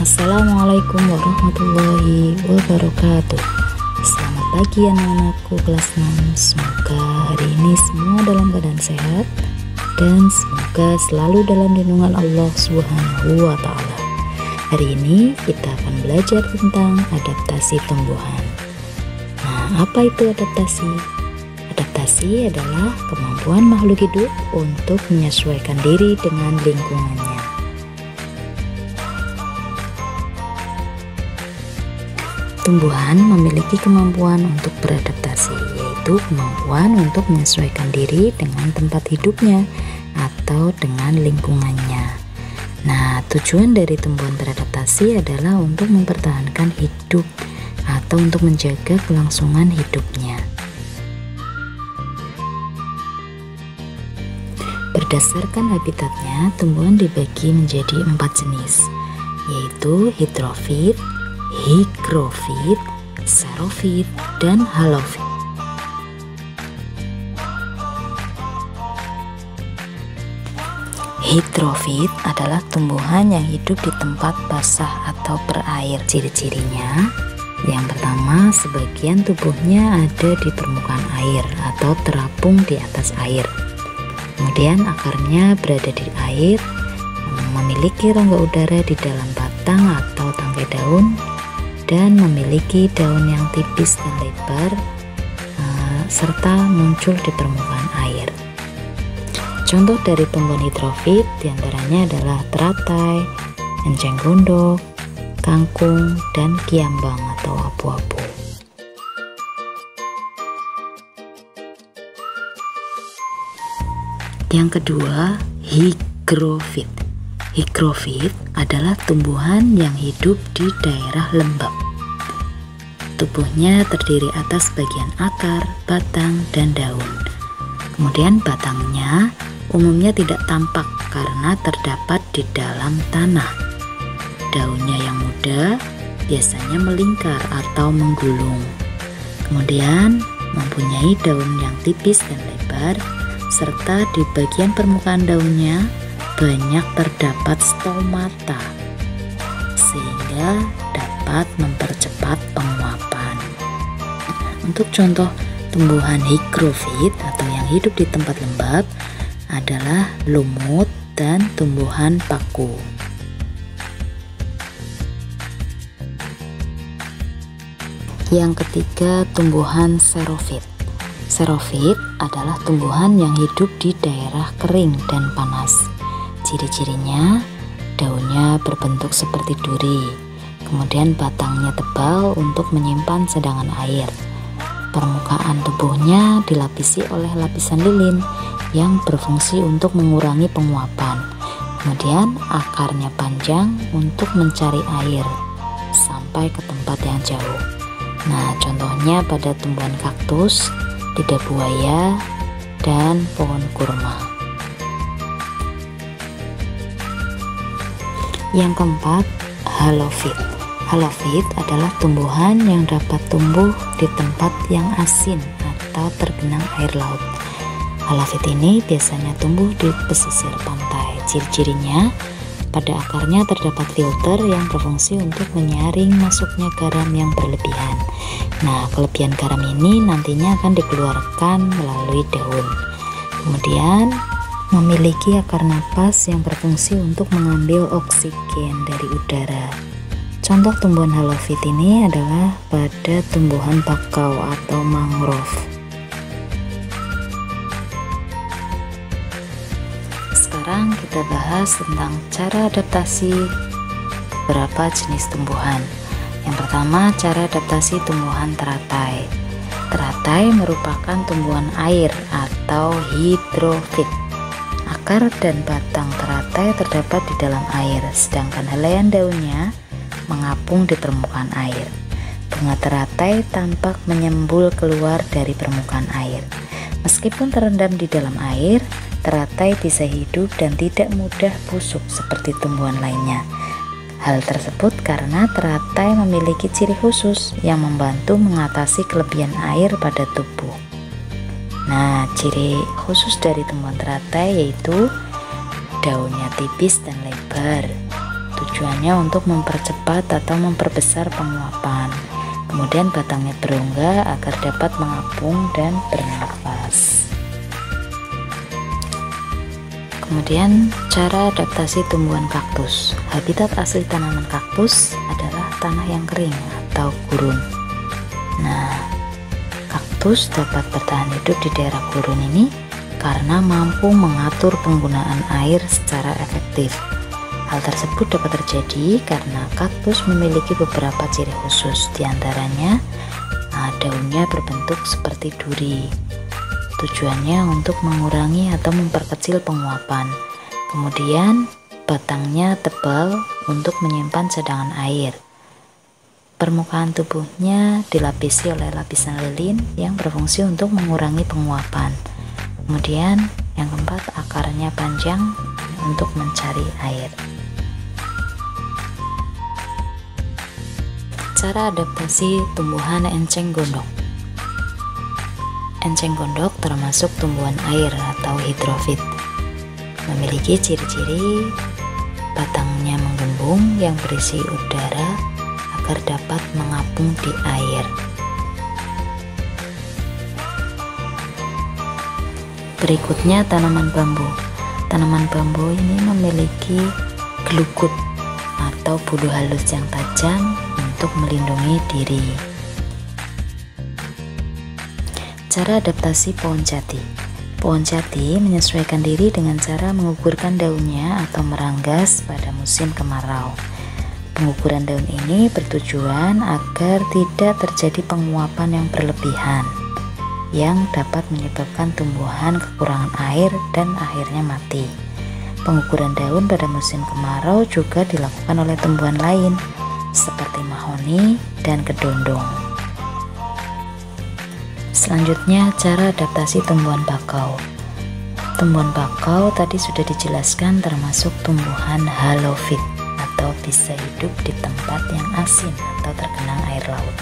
Assalamualaikum warahmatullahi wabarakatuh. Selamat pagi anak-anakku kelas 6. Semoga hari ini semua dalam keadaan sehat dan semoga selalu dalam lindungan Allah Subhanahu wa Ta'ala. Hari ini kita akan belajar tentang adaptasi tumbuhan. Nah, apa itu adaptasi? Adaptasi adalah kemampuan makhluk hidup untuk menyesuaikan diri dengan lingkungannya. Tumbuhan memiliki kemampuan untuk beradaptasi, yaitu kemampuan untuk menyesuaikan diri dengan tempat hidupnya atau dengan lingkungannya. Nah, tujuan dari tumbuhan beradaptasi adalah untuk mempertahankan hidup atau untuk menjaga kelangsungan hidupnya. Berdasarkan habitatnya, tumbuhan dibagi menjadi 4 jenis, yaitu hidrofit, higrofit, xerofit, dan halofit. Hidrofit adalah tumbuhan yang hidup di tempat basah atau berair. Ciri-cirinya, yang pertama, sebagian tubuhnya ada di permukaan air atau terapung di atas air. Kemudian akarnya berada di air, memiliki rongga udara di dalam batang atau tangkai daun, dan memiliki daun yang tipis dan lebar, serta muncul di permukaan air. Contoh dari tumbuhan hidrofit diantaranya adalah teratai, enceng gondok, kangkung, dan kiambang atau abu-abu. Yang kedua, higrofit. Higrofit adalah tumbuhan yang hidup di daerah lembab. Tubuhnya terdiri atas bagian akar, batang, dan daun. Kemudian batangnya umumnya tidak tampak karena terdapat di dalam tanah. Daunnya yang muda biasanya melingkar atau menggulung. Kemudian mempunyai daun yang tipis dan lebar, serta di bagian permukaan daunnya banyak terdapat stomata sehingga dapat mempercepat penguapan. Untuk contoh tumbuhan higrofit atau yang hidup di tempat lembab adalah lumut dan tumbuhan paku. Yang ketiga, tumbuhan xerofit. Xerofit adalah tumbuhan yang hidup di daerah kering dan panas. Ciri-cirinya, daunnya berbentuk seperti duri, kemudian batangnya tebal untuk menyimpan cadangan air. Permukaan tubuhnya dilapisi oleh lapisan lilin yang berfungsi untuk mengurangi penguapan. Kemudian akarnya panjang untuk mencari air sampai ke tempat yang jauh. Nah, contohnya pada tumbuhan kaktus, lidah buaya, dan pohon kurma. Yang keempat, halofit. Halofit adalah tumbuhan yang dapat tumbuh di tempat yang asin atau tergenang air laut. Halofit ini biasanya tumbuh di pesisir pantai. Ciri-cirinya, pada akarnya terdapat filter yang berfungsi untuk menyaring masuknya garam yang berlebihan. Nah, kelebihan garam ini nantinya akan dikeluarkan melalui daun. Kemudian memiliki akar napas yang berfungsi untuk mengambil oksigen dari udara. Contoh tumbuhan halofit ini adalah pada tumbuhan bakau atau mangrove. Sekarang kita bahas tentang cara adaptasi beberapa jenis tumbuhan. Yang pertama, cara adaptasi tumbuhan teratai. Teratai merupakan tumbuhan air atau hidrofit. Akar dan batang teratai terdapat di dalam air, sedangkan helaian daunnya mengapung di permukaan air. Bunga teratai tampak menyembul keluar dari permukaan air. Meskipun terendam di dalam air, teratai bisa hidup dan tidak mudah busuk seperti tumbuhan lainnya. Hal tersebut karena teratai memiliki ciri khusus yang membantu mengatasi kelebihan air pada tubuh. Nah, ciri khusus dari tumbuhan teratai yaitu daunnya tipis dan lebar. Tujuannya untuk mempercepat atau memperbesar penguapan. Kemudian batangnya berongga agar dapat mengapung dan bernafas. Kemudian cara adaptasi tumbuhan kaktus. Habitat asli tanaman kaktus adalah tanah yang kering atau gurun. Nah, kaktus dapat bertahan hidup di daerah gurun ini karena mampu mengatur penggunaan air secara efektif. Hal tersebut dapat terjadi karena kaktus memiliki beberapa ciri khusus, diantaranya daunnya berbentuk seperti duri. Tujuannya untuk mengurangi atau memperkecil penguapan. Kemudian batangnya tebal untuk menyimpan cadangan air. Permukaan tubuhnya dilapisi oleh lapisan lilin yang berfungsi untuk mengurangi penguapan. Kemudian yang keempat, akarnya panjang untuk mencari air. Cara adaptasi tumbuhan enceng gondok. Enceng gondok termasuk tumbuhan air atau hidrofit. Memiliki ciri-ciri batangnya menggembung yang berisi udara agar dapat mengapung di air. Berikutnya tanaman bambu. Tanaman bambu ini memiliki gelugut atau bulu halus yang tajam untuk melindungi diri. Cara adaptasi pohon jati. Pohon jati menyesuaikan diri dengan cara mengukurkan daunnya atau meranggas pada musim kemarau. Pengukuran daun ini bertujuan agar tidak terjadi penguapan yang berlebihan yang dapat menyebabkan tumbuhan kekurangan air dan akhirnya mati. Pengukuran daun pada musim kemarau juga dilakukan oleh tumbuhan lain seperti mahoni dan kedondong. Selanjutnya, cara adaptasi tumbuhan bakau. Tumbuhan bakau tadi sudah dijelaskan termasuk tumbuhan halofit atau bisa hidup di tempat yang asin atau tergenang air laut.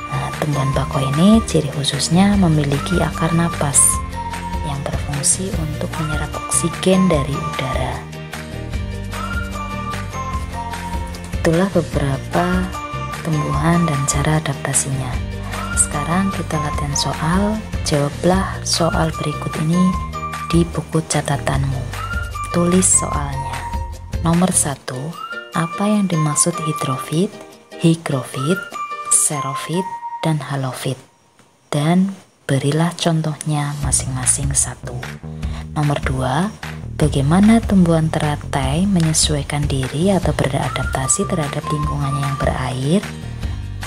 Nah, tumbuhan bakau ini ciri khususnya memiliki akar napas yang berfungsi untuk menyerap oksigen dari udara. Itulah beberapa tumbuhan dan cara adaptasinya. Sekarang kita latihan soal. Jawablah soal berikut ini di buku catatanmu. Tulis soalnya. Nomor 1, apa yang dimaksud hidrofit, higrofit, xerofit, dan halofit? Dan berilah contohnya masing-masing satu. Nomor 2, bagaimana tumbuhan teratai menyesuaikan diri atau beradaptasi terhadap lingkungannya yang berair?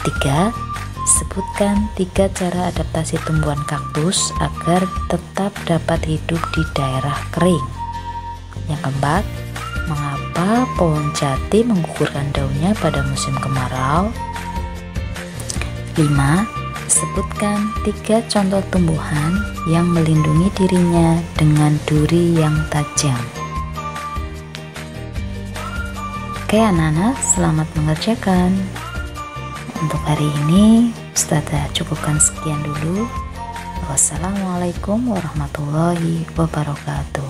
3, sebutkan 3 cara adaptasi tumbuhan kaktus agar tetap dapat hidup di daerah kering. Yang keempat, mengapa pohon jati menggugurkan daunnya pada musim kemarau? 5. Sebutkan 3 contoh tumbuhan yang melindungi dirinya dengan duri yang tajam. Oke anak-anak, selamat mengerjakan. Untuk hari ini Ustazah cukupkan sekian dulu. Wassalamualaikum warahmatullahi wabarakatuh.